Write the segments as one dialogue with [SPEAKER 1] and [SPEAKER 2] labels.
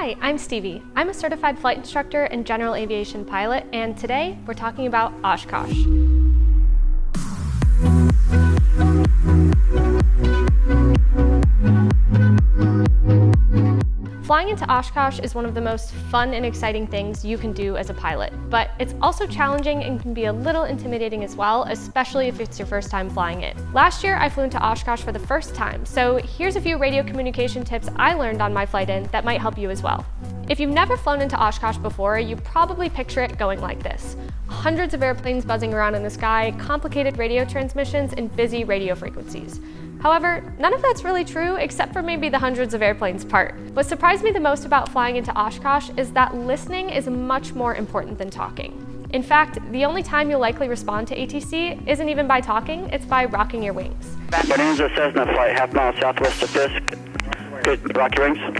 [SPEAKER 1] Hi, I'm Stevie. I'm a certified flight instructor and general aviation pilot, and today we're talking about Oshkosh. Flying into Oshkosh is one of the most fun and exciting things you can do as a pilot, but it's also challenging and can be a little intimidating as well, especially if it's your first time flying it. Last year, I flew into Oshkosh for the first time, so here's a few radio communication tips I learned on my flight in that might help you as well. If you've never flown into Oshkosh before, you probably picture it going like this. Hundreds of airplanes buzzing around in the sky, complicated radio transmissions, and busy radio frequencies. However, none of that's really true except for maybe the hundreds of airplanes part. What surprised me the most about flying into Oshkosh is that listening is much more important than talking. In fact, the only time you'll likely respond to ATC isn't even by talking, it's by rocking your wings.
[SPEAKER 2] Bonanza Cessna flight half mile southwest of Fisk. Good, rock your wings.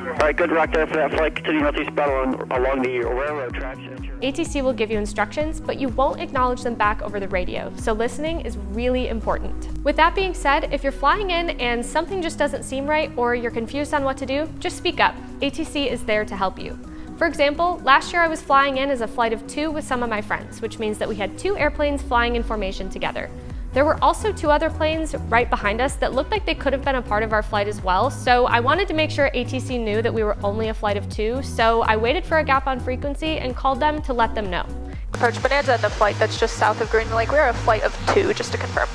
[SPEAKER 2] All right, good rock there for that flight. Continue northeast bound along the railroad tracks.
[SPEAKER 1] ATC will give you instructions, but you won't acknowledge them back over the radio, so listening is really important. With that being said, if you're flying in and something just doesn't seem right or you're confused on what to do, just speak up. ATC is there to help you. For example, last year I was flying in as a flight of 2 with some of my friends, which means that we had 2 airplanes flying in formation together. There were also 2 other planes right behind us that looked like they could have been a part of our flight as well, so I wanted to make sure ATC knew that we were only a flight of 2, so I waited for a gap on frequency and called them to let them know.
[SPEAKER 3] Approach Bonanza, the flight that's just south of Green Lake. We're a flight of 2, just to confirm.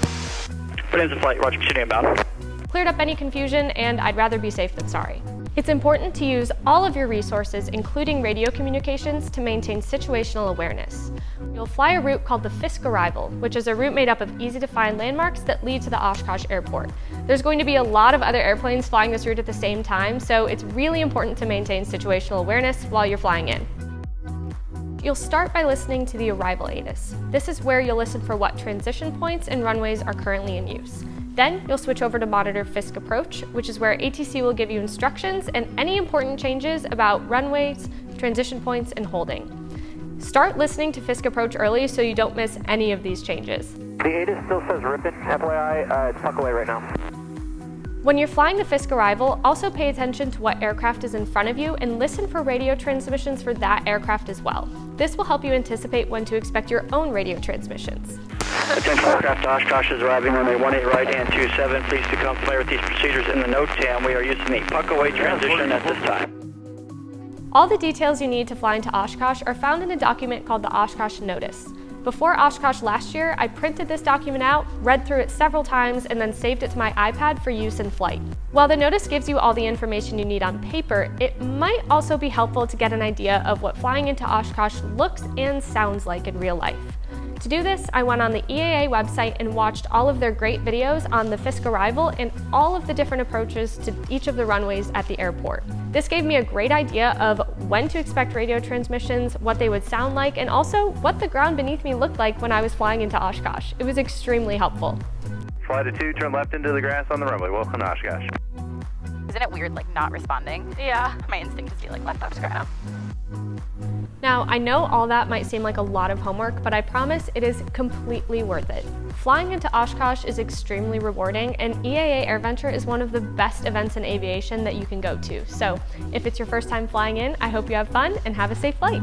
[SPEAKER 2] Bonanza flight, roger, continue inbound.
[SPEAKER 1] Cleared up any confusion, and I'd rather be safe than sorry. It's important to use all of your resources, including radio communications, to maintain situational awareness. You'll fly a route called the Fisk Arrival, which is a route made up of easy-to-find landmarks that lead to the Oshkosh Airport. There's going to be a lot of other airplanes flying this route at the same time, so it's really important to maintain situational awareness while you're flying in. You'll start by listening to the arrival ATIS. This is where you'll listen for what transition points and runways are currently in use. Then you'll switch over to monitor Fisk Approach, which is where ATC will give you instructions and any important changes about runways, transition points, and holding. Start listening to Fisk Approach early so you don't miss any of these changes.
[SPEAKER 4] The ATIS still says Ripon. FYI, it's tuck away right now.
[SPEAKER 1] When you're flying the Fisk Arrival, also pay attention to what aircraft is in front of you and listen for radio transmissions for that aircraft as well. This will help you anticipate when to expect your own radio transmissions.
[SPEAKER 2] Attention aircraft to Oshkosh is arriving runway 18 right and 27. Please become familiar with these procedures in the notes, and we are using the puck away transition at this time.
[SPEAKER 1] All the details you need to fly into Oshkosh are found in a document called the Oshkosh Notice. Before Oshkosh last year, I printed this document out, read through it several times, and then saved it to my iPad for use in flight. While the notice gives you all the information you need on paper, it might also be helpful to get an idea of what flying into Oshkosh looks and sounds like in real life. To do this, I went on the EAA website and watched all of their great videos on the Fisk Arrival and all of the different approaches to each of the runways at the airport. This gave me a great idea of when to expect radio transmissions, what they would sound like, and also what the ground beneath me looked like when I was flying into Oshkosh. It was extremely helpful.
[SPEAKER 5] Fly to 2, turn left into the grass on the runway. Welcome to Oshkosh.
[SPEAKER 3] Isn't it weird, like, not responding? Yeah. My instinct is to be like, let folks go.
[SPEAKER 1] Now, I know all that might seem like a lot of homework, but I promise it is completely worth it. Flying into Oshkosh is extremely rewarding, and EAA AirVenture is one of the best events in aviation that you can go to. So, if it's your first time flying in, I hope you have fun and have a safe flight.